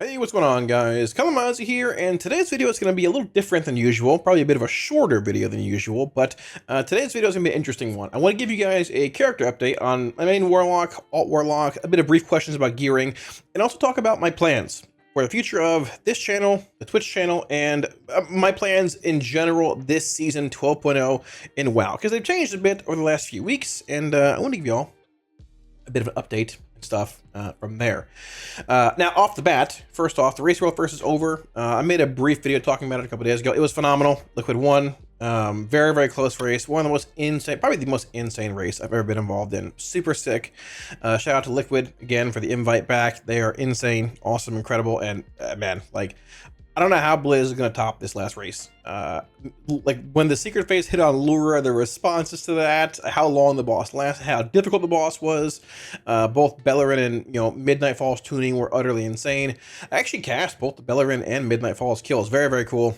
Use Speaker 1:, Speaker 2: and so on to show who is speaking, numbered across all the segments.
Speaker 1: Hey, what's going on, guys? Kalamazi here, and today's video is going to be a little different than usual, probably a bit of a shorter video than usual, but today's video is going to be an interesting one. I want to give you guys a character update on my main Warlock, alt Warlock, a bit of brief questions about gearing, and also talk about my plans for the future of this channel, the Twitch channel, and my plans in general this season 12.0 in WoW, because they've changed a bit over the last few weeks, and I want to give you all a bit of an update and stuff from there. Now, off the bat, first off, the race world first is over. I made a brief video talking about it a couple days ago. It was phenomenal. Liquid won. Very, very close race. One of the most insane, probably the most insane race I've ever been involved in. Super sick. Shout out to Liquid again for the invite back. They are insane, awesome, incredible, and man, like, I don't know how Blizz is going to top this last race. Like, when the secret phase hit on Lura, the responses to that, how long the boss lasted, how difficult the boss was. Both Bellerin and, Midnight Falls tuning were utterly insane. I actually cast both the Bellerin and Midnight Falls kills. Very, very cool.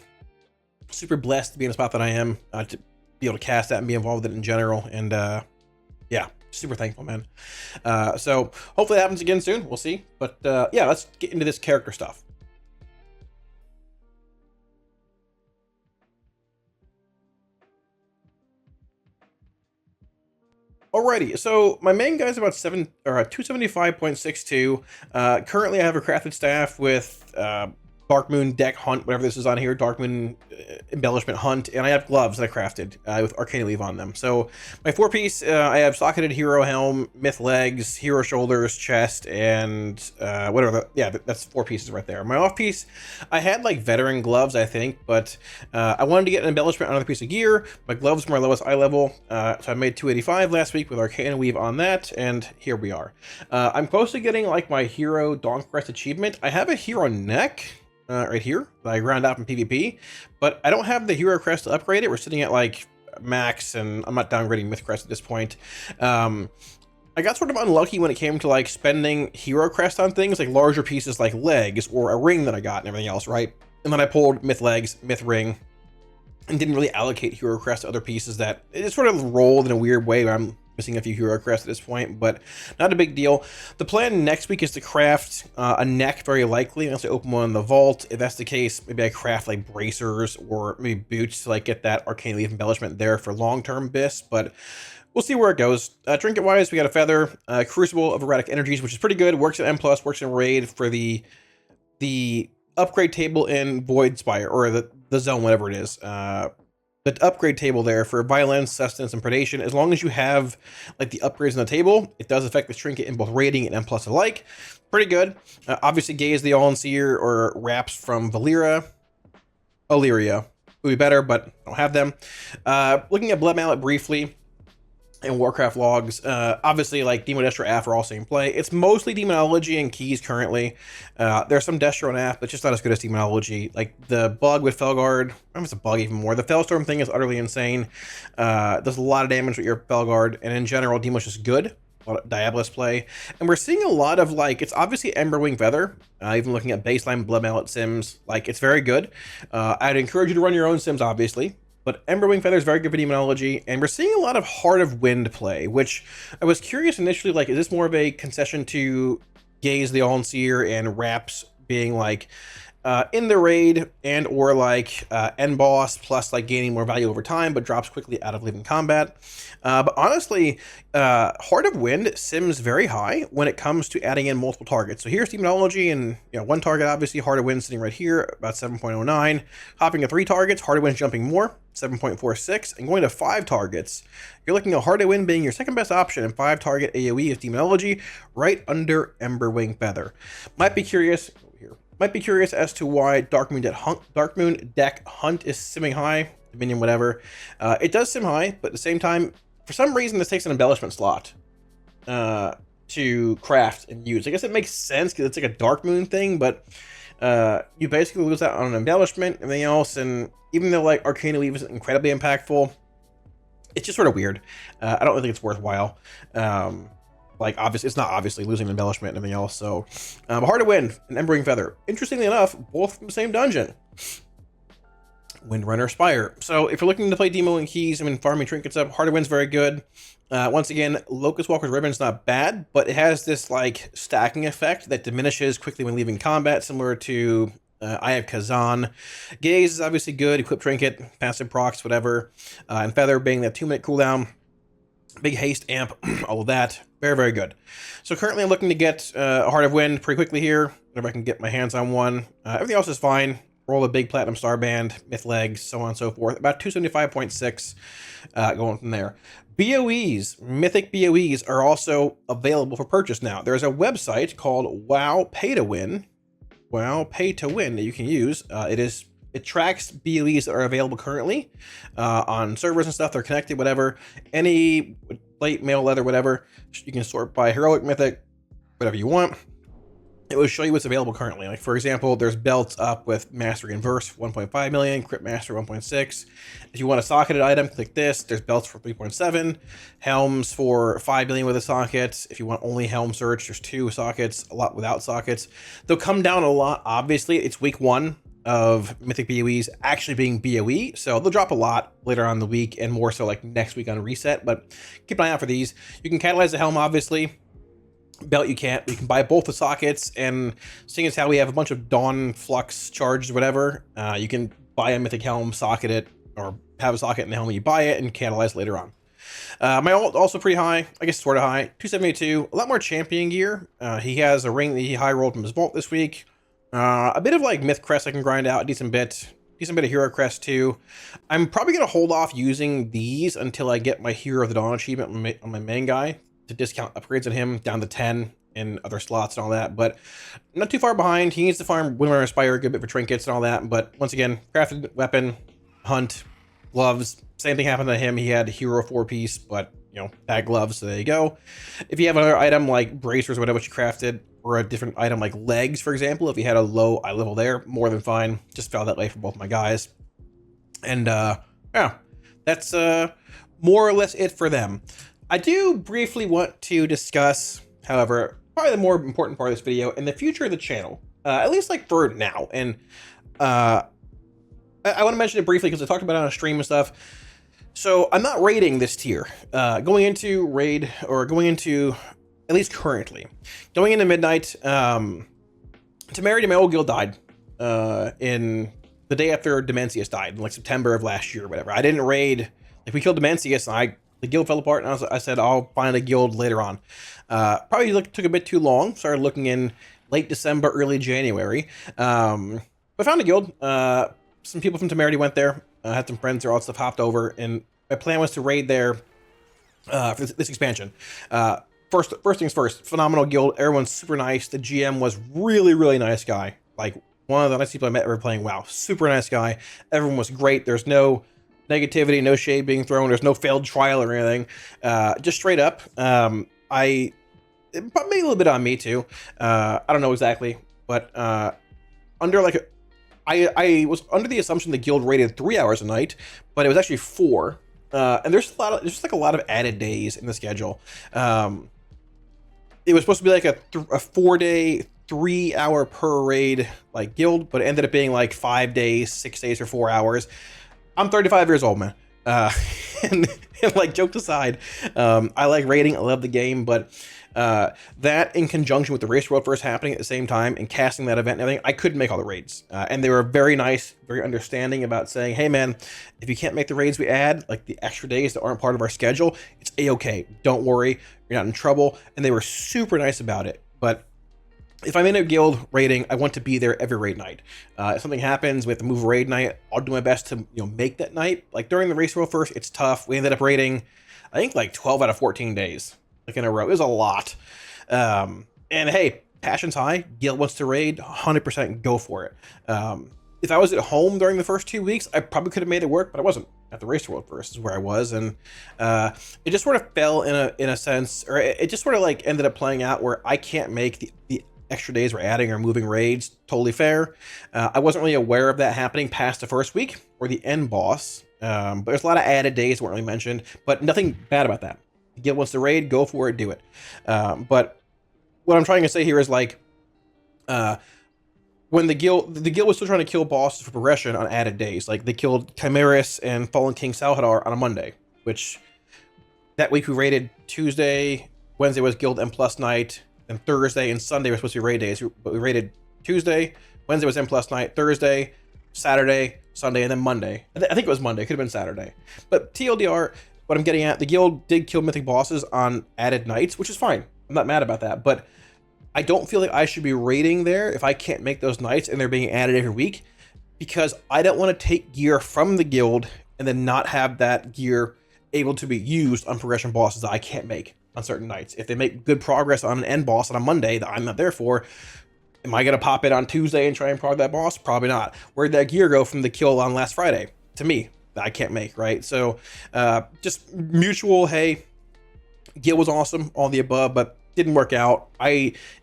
Speaker 1: Super blessed to be in a spot that I am, to be able to cast that and be involved with it in general. And yeah, super thankful, man. So hopefully that happens again soon. We'll see. But yeah, let's get into this character stuff. Alrighty, so my main guy is about 275.62. Currently, I have a crafted staff with Dark Moon Deck Hunt, whatever this is on here, Dark Moon Embellishment Hunt, and I have gloves that I crafted with Arcane Weave on them. So my four-piece, I have socketed Hero Helm, Myth Legs, Hero Shoulders, Chest, and whatever. Yeah, that's four pieces right there. My off-piece, I had like Veteran gloves, I think, but I wanted to get an embellishment on another piece of gear. My gloves were my lowest eye level, so I made 285 last week with Arcane Weave on that, and here we are. I'm close to getting like my Hero Dawnquest achievement. I have a Hero Neck right here that I ground out from PvP, but I don't have the Hero Crest to upgrade it. We're sitting at like max, and I'm not downgrading Myth Crest at this point. I got sort of unlucky when it came to like spending Hero Crest on things like larger pieces like legs or a ring that I got and everything else, right? And then I pulled Myth Legs, Myth Ring, and didn't really allocate Hero Crest to other pieces that it sort of rolled in a weird way. I'm missing a few Hero Crests at this point, but not a big deal. The plan next week is to craft a neck, very likely, unless I open one in the vault. If that's the case, maybe I craft like bracers or maybe boots to like get that Arcane Leaf embellishment there for long-term bis, but we'll see where it goes. Trinket-wise, we got a Feather, Crucible of Erratic Energies, which is pretty good. Works at M+, works in Raid for the upgrade table in Void Spire, or the zone, whatever it is. The upgrade table there for Violence, Sustenance, and Predation. As long as you have like the upgrades on the table, it does affect the trinket in both rating and M+ alike. Pretty good. Obviously, Gaze the All-Seer or Wraps from Illyria would be better, but I don't have them. Looking at Blood Mallet briefly, and Warcraft logs, obviously like Demo, Destro, Af are all same play. It's mostly Demonology and Keys currently. There's some Destro and Af, but just not as good as Demonology. Like the bug with Felguard, I don't know if it's a bug even more. The Fellstorm thing is utterly insane. Does a lot of damage with your Felguard, and in general, Demo's just good. A lot of Diabolus play. And we're seeing a lot of like, it's obviously Emberwing Feather, even looking at baseline Blood Mallet sims, like it's very good. I'd encourage you to run your own sims, obviously. But Emberwing Feather is very good for Demonology, and we're seeing a lot of Heart of Wind play, which I was curious initially, like, is this more of a concession to Gaze the All-Seer and Wraps being, like, in the raid and or, like, end boss, plus, like, gaining more value over time, but drops quickly out of leaving combat. But honestly, Heart of Wind sims very high when it comes to adding in multiple targets. So here's Demonology, and one target, obviously, Heart of Wind sitting right here, about 7.09. Hopping to 3 targets, Heart of Wind jumping more, 7.46, and going to 5 targets. You're looking at Heart of Wind being your second best option, and 5 target AoE is Demonology, right under Emberwing Feather. Might be curious as to why Dark Moon Deck Hunt is simming high, Dominion, whatever. It does sim high, but at the same time, for some reason, this takes an embellishment slot to craft and use. I guess it makes sense because it's like a Dark Moon thing, but you basically lose out on an embellishment and everything else. And even though like Arcane Weave isn't incredibly impactful, it's just sort of weird. I don't really think it's worthwhile. Like, obviously, it's not obviously losing an embellishment and everything else. So, Heart of Wind and Emberwing Feather. Interestingly enough, both from the same dungeon. Windrunner Spire. So if you're looking to play Demo and Keys, I mean, farming trinkets up, Heart of Wind's very good. Once again, Locust Walker's Ribbon's not bad, but it has this like stacking effect that diminishes quickly when leaving combat, similar to Eye of Kazan. Gaze is obviously good, Equip Trinket, passive procs, whatever. And Feather being that 2-minute cooldown, big haste amp, all of that. Very, very good. So currently I'm looking to get a Heart of Wind pretty quickly here, if I can get my hands on one. Everything else is fine. Roll a big Platinum Starband, Myth Legs, so on and so forth. About 275.6 going from there. BOEs, Mythic BOEs are also available for purchase now. There's a website called WoW Pay to Win. WoW Pay to Win that you can use. It tracks BOEs that are available currently on servers and stuff. They're connected, whatever. Any late mail letter, whatever. You can sort by heroic, mythic, whatever you want. It will show you what's available currently. Like, for example, there's belts up with Mastery and Verse 1.5 million, Crypt Master 1.6. If you want a socketed item, click this. There's belts for 3.7, helms for 5 million with a socket. If you want only helm search, there's 2 sockets, a lot without sockets. They'll come down a lot. Obviously, it's week 1 of Mythic BOEs actually being BOE, so they'll drop a lot later on in the week and more so like next week on reset, but keep an eye out for these. You can catalyze the helm, obviously. Belt you can't. You can buy both the sockets, and seeing as how we have a bunch of Dawn Flux charged, whatever, you can buy a Mythic helm, socket it, or have a socket in the helm when you buy it, and catalyze later on. My ult also pretty high, I guess sort of high, 272. A lot more champion gear. He has a ring that he high rolled from his vault this week. A bit of like Myth Crest I can grind out, a decent bit of Hero Crest too. I'm probably gonna hold off using these until I get my Hero of the Dawn achievement on my main guy, to discount upgrades on him down to 10 in other slots and all that, but not too far behind. He needs to farm Windrunner Spire, a good bit for trinkets and all that, but once again, crafted weapon, hunt, gloves, same thing happened to him. He had Hero 4-piece, but you know, bad gloves, so there you go. If you have another item like bracers or whatever you crafted, or a different item like legs, for example, if you had a low eye level there, more than fine. Just fell that way for both my guys. And yeah, that's more or less it for them. I do briefly want to discuss, however, probably the more important part of this video and the future of the channel, at least like for now. And I want to mention it briefly because I talked about it on a stream and stuff. So I'm not raiding this tier. Going into raid, or going into, at least currently, going into Midnight, Temerity, my old guild, died in the day after Demencius died, in like September of last year or whatever. I didn't raid, like we killed Demencius and the guild fell apart, and I said I'll find a guild later on. Probably took a bit too long. Started looking in late December, early January. But found a guild. Some people from Temerity went there. Had some friends there, all that stuff, hopped over, and my plan was to raid there for this expansion. First things first, phenomenal guild. Everyone's super nice. The GM was really, really nice guy. Like one of the nicest people I met ever playing WoW. Super nice guy. Everyone was great. There's no negativity, no shade being thrown. There's no failed trial or anything. Just straight up. It made a little bit on me too. I don't know exactly, but under like I was under the assumption the guild rated 3 hours a night, but it was actually 4. And there's just like a lot of added days in the schedule. It was supposed to be like a 4-day, 3-hour per raid like guild, but it ended up being like 5 days, 6 days, or 4 hours. I'm 35 years old, man. And like, jokes aside, I like raiding. I love the game, but that in conjunction with the race world first happening at the same time and casting that event and everything, I couldn't make all the raids. And they were very nice, very understanding about saying, hey man, if you can't make the raids we add, like the extra days that aren't part of our schedule, it's a-okay. Don't worry, you're not in trouble. And they were super nice about it. But if I'm in a guild raiding, I want to be there every raid night. If something happens, we have to move a raid night, I'll do my best to make that night. Like during the race world first, it's tough. We ended up raiding, I think like 12 out of 14 days, like in a row. It was a lot. And hey, passion's high. Guild wants to raid, 100% go for it. If I was at home during the first 2 weeks, I probably could have made it work, but I wasn't. At the race world first is where I was, and it just sort of fell in a sense, or it just sort of like ended up playing out where I can't make the extra days we're adding or moving raids. Totally fair. I wasn't really aware of that happening past the first week or the end boss. But there's a lot of added days that weren't really mentioned, but nothing bad about that. The guild wants to raid, go for it, do it. But what I'm trying to say here is like, when the guild was still trying to kill bosses for progression on added days. Like they killed Chimeras and Fallen King Salhadar on a Monday, which that week we raided Tuesday, Wednesday was guild M plus night, and Thursday and Sunday were supposed to be raid days, but we raided Tuesday, Wednesday was M plus night, Thursday, Saturday, Sunday, and then Monday. I think it was Monday, could have been Saturday. But TLDR, what I'm getting at, the guild did kill mythic bosses on added nights, which is fine. I'm not mad about that, but I don't feel like I should be raiding there if I can't make those nights and they're being added every week, because I don't want to take gear from the guild and then not have that gear able to be used on progression bosses that I can't make on certain nights. If they make good progress on an end boss on a Monday that I'm not there for, am I going to pop it on Tuesday and try and prog that boss? Probably not. Where'd that gear go from the kill on last Friday? To me, that I can't make, right? So just mutual, hey, guild was awesome, all the above, but didn't work out.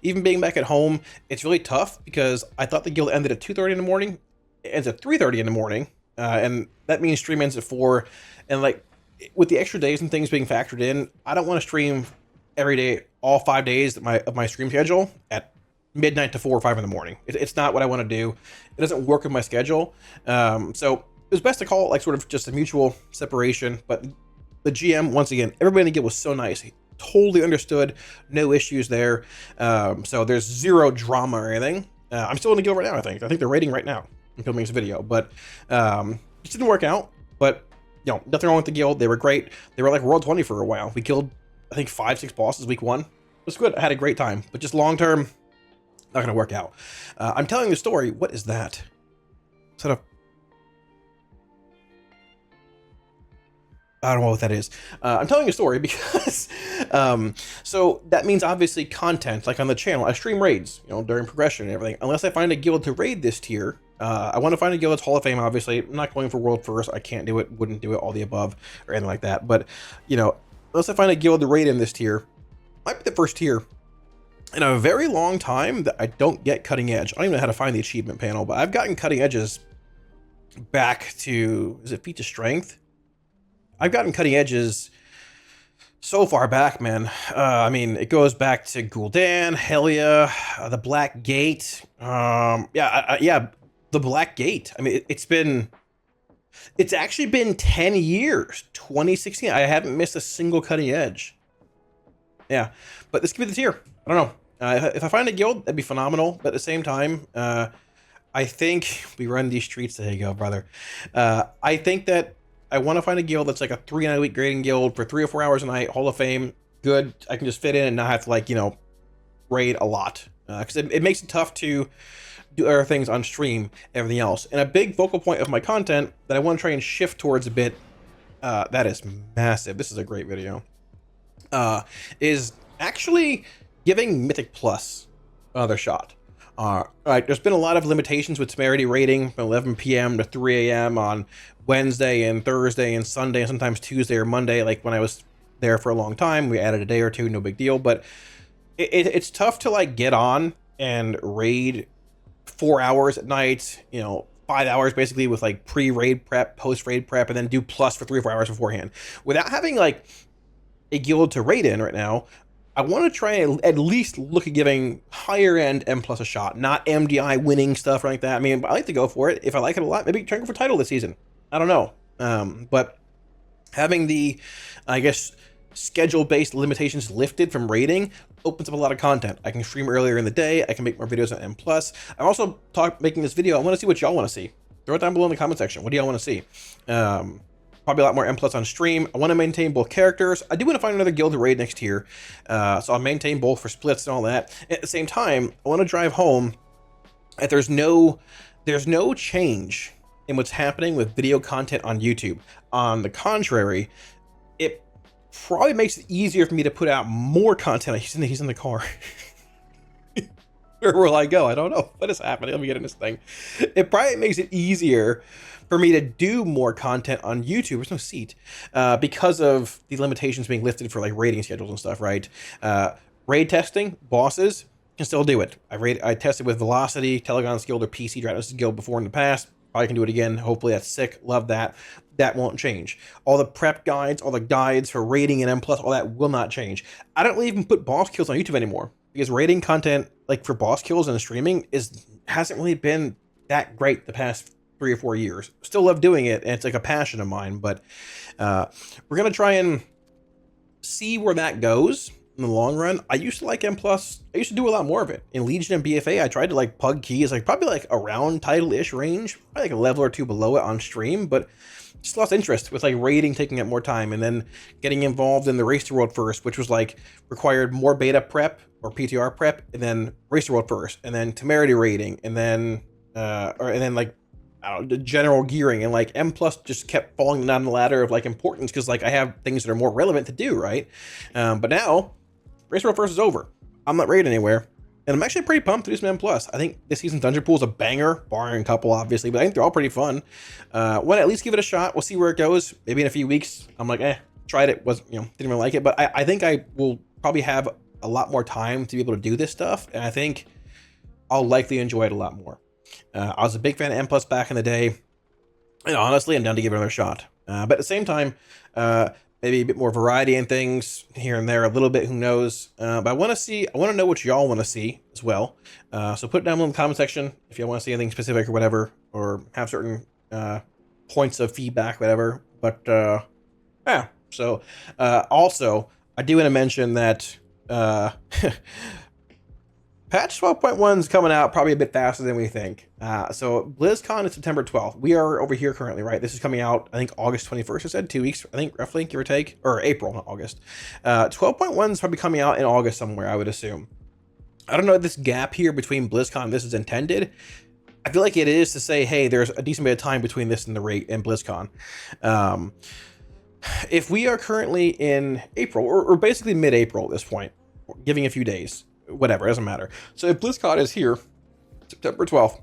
Speaker 1: Even being back at home, it's really tough because I thought the guild ended at 2:30 in the morning. It ends at 3:30 in the morning, and that means stream ends at 4. And like with the extra days and things being factored in, I don't want to stream every day, all 5 days of my stream schedule at midnight to 4 or 5 in the morning. It's not what I want to do. It doesn't work with my schedule. So it was best to call it like sort of just a mutual separation. But the GM, once again, everybody in the guild was so nice. He totally understood, no issues there. So there's zero drama or anything. I'm still in the guild right now, I think. They're raiding right now. I'm filming this video, but it didn't work out. But you know, nothing wrong with the guild. They were great. They were like World 20 for a while. We killed, I think, 5-6 bosses week 1. It was good. I had a great time, but just long term, not going to work out. I'm telling the story. What is that? Is that a... I don't know what that is. I'm telling a story because, so that means obviously content, like on the channel, I stream raids, you know, during progression and everything. Unless I find a guild to raid this tier, I want to find a guild that's Hall of Fame, obviously. I'm not going for world first. I can't do it, wouldn't do it, all the above, or anything like that. But, you know, unless I find a guild to raid in this tier, might be the first tier in a very long time that I don't get cutting edge. I don't even know how to find the achievement panel, but I've gotten cutting edges back to, is it feat to strength? I've gotten cutting edges so far back, man. I mean, it goes back to Gul'dan, Helia, the Black Gate. Yeah, the Black Gate. I mean, it's actually been 10 years, 2016. I haven't missed a single cutting edge. Yeah, but this could be the tier. I don't know. If I find a guild, that'd be phenomenal. But at the same time, I think we run these streets. There you go, brother. I think that I want to find a guild that's like a 3-night-a-week grading guild for 3 or 4 hours a night, Hall of Fame, good. I can just fit in and not have to, like, you know, raid a lot. Because it makes it tough to do other things on stream, everything else. And a big focal point of my content that I want to try and shift towards a bit, that is massive. This is a great video. Is actually giving Mythic Plus another shot. Alright, there's been a lot of limitations with temerity rating from 11 p.m. to 3 a.m. on Wednesday and Thursday and Sunday, and sometimes Tuesday or Monday. Like when I was there for a long time, we added a day or two, no big deal. But it's tough to like get on and raid 4 hours at night, you know, 5 hours basically with like pre-raid prep, post-raid prep, and then do plus for 3 or 4 hours beforehand. Without having like a guild to raid in right now, I want to try and at least look at giving higher end M plus a shot, not MDI winning stuff or like that. I mean, I like to go for it. If I like it a lot, maybe try and go for title this season. I don't know. But having the, I guess, schedule-based limitations lifted from raiding opens up a lot of content. I can stream earlier in the day. I can make more videos on M plus. I'm also making this video. I want to see what y'all want to see. Throw it down below in the comment section. What do y'all want to see? Probably a lot more M plus on stream. I want to maintain both characters. I do want to find another guild to raid next year. So I'll maintain both for splits and all that. At the same time, I want to drive home that there's no change in what's happening with video content on YouTube. On the contrary, it probably makes it easier for me to put out more content. He's in the car. Where will I go? I don't know. What is happening? Let me get in this thing. It probably makes it easier for me to do more content on YouTube. There's no seat because of the limitations being lifted for like raiding schedules and stuff, right? Raid testing, bosses can still do it. I tested with Velocity, Telegon's Guild, or PC Dragon's Guild before in the past. Probably can do it again. Hopefully that's sick. Love that. That won't change. All the prep guides, all the guides for raiding and M+, all that will not change. I don't even put boss kills on YouTube anymore because raiding content like for boss kills and streaming hasn't really been that great the past 3 or 4 years. Still love doing it, and it's like a passion of mine, but we're gonna try and see where that goes in the long run. I used to like M+. I used to do a lot more of it. In Legion and BFA, I tried to like pug keys, like probably like around title-ish range, probably like a level or two below it on stream, but just lost interest with like raiding taking up more time, and then getting involved in the Race to World First, which was like required more beta prep or PTR prep, and then Race to World First, and then temerity raiding, and then like I don't know, the general gearing, and like M+ just kept falling down the ladder of like importance because like I have things that are more relevant to do, right? But now Race to World First is over. I'm not raiding anywhere. And I'm actually pretty pumped to do some M+. I think this season's Dungeon Pool is a banger, barring a couple, obviously, but I think they're all pretty fun. Want to at least give it a shot. We'll see where it goes. Maybe in a few weeks, I'm like, tried it, didn't even like it. But I think I will probably have a lot more time to be able to do this stuff, and I think I'll likely enjoy it a lot more. I was a big fan of M+ back in the day, and honestly, I'm down to give it another shot. But at the same time, maybe a bit more variety in things here and there, a little bit, who knows. But I want to know what y'all want to see as well. So put it down in the comment section if y'all want to see anything specific or whatever, or have certain points of feedback, whatever. But yeah, so also, I do want to mention that patch 12.1 is coming out probably a bit faster than we think. So BlizzCon is September 12th. We are over here currently, right? This is coming out, I think, August 21st. I said 2 weeks, I think, roughly, give or take. Or April, not August. 12.1 is probably coming out in August somewhere, I would assume. I don't know if this gap here between BlizzCon and this is intended. I feel like it is to say, hey, there's a decent bit of time between this and the rate and BlizzCon. If we are currently in April, or basically mid-April at this point, giving a few days, whatever, doesn't matter. So if BlizzCon is here, September 12th,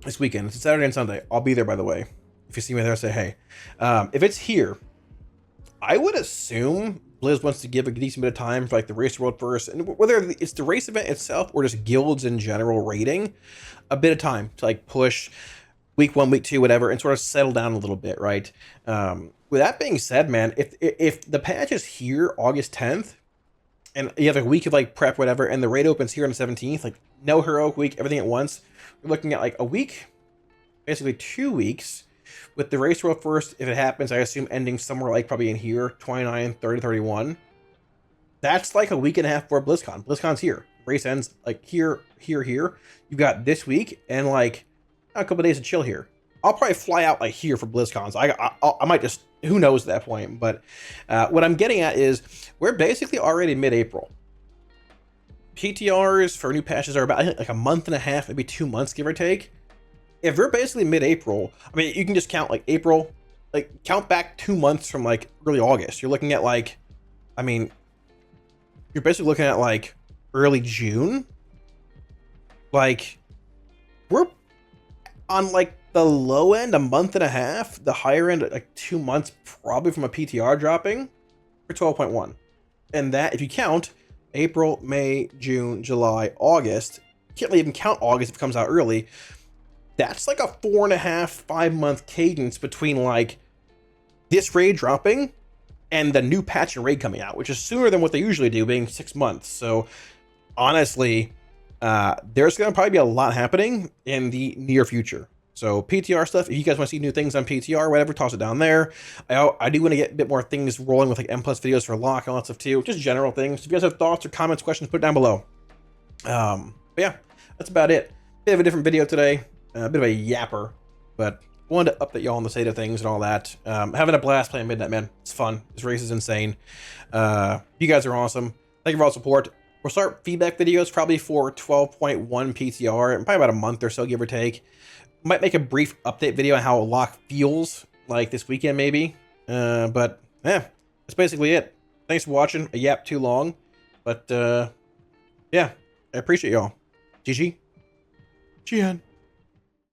Speaker 1: this weekend, it's Saturday and Sunday. I'll be there, by the way. If you see me there, say hey. If it's here, I would assume Blizz wants to give a decent bit of time for like the Race World First, and whether it's the race event itself or just guilds in general rating, a bit of time to like push week 1, week 2, whatever, and sort of settle down a little bit, right? With that being said, man, if the patch is here August 10th, and you have a week of like prep, whatever, and the raid opens here on the 17th, like no heroic week, everything at once, we're looking at like a week, basically 2 weeks, with the Race World First, if it happens, I assume ending somewhere like probably in here, 29, 30, 31. That's like a week and a half for BlizzCon. BlizzCon's here. Race ends like here. You've got this week and like a couple of days to chill here. I'll probably fly out like here for BlizzCon. So I might just, who knows at that point. But what I'm getting at is we're basically already mid-April. PTRs for new patches are about, I think, like a month and a half, maybe 2 months, give or take. If we're basically mid-April, I mean, you can just count like April, like count back 2 months from like early August. You're looking at like, I mean, you're basically looking at like early June. Like, we're on like the low end, a month and a half, the higher end, like 2 months probably from a PTR dropping for 12.1. And that, if you count April, May, June, July, August, you can't really even count August if it comes out early. That's like a 4.5, 5 month cadence between like this raid dropping and the new patch and raid coming out, which is sooner than what they usually do, being 6 months. So honestly, there's going to probably be a lot happening in the near future. So PTR stuff, if you guys want to see new things on PTR, whatever, toss it down there. I do want to get a bit more things rolling with like M+ videos for Lock and all that stuff too. Just general things. If you guys have thoughts or comments, questions, put it down below. But yeah, that's about it. Bit of a different video today. A bit of a yapper, but wanted to update y'all on the state of things and all that. Having a blast playing Midnight, man. It's fun. This race is insane. You guys are awesome. Thank you for all the support. We'll start feedback videos probably for 12.1 PTR in probably about a month or so, give or take. Might make a brief update video on how Lock feels like this weekend, maybe. But yeah, that's basically it. Thanks for watching. A yap too long, but yeah, I appreciate y'all. GG. GN.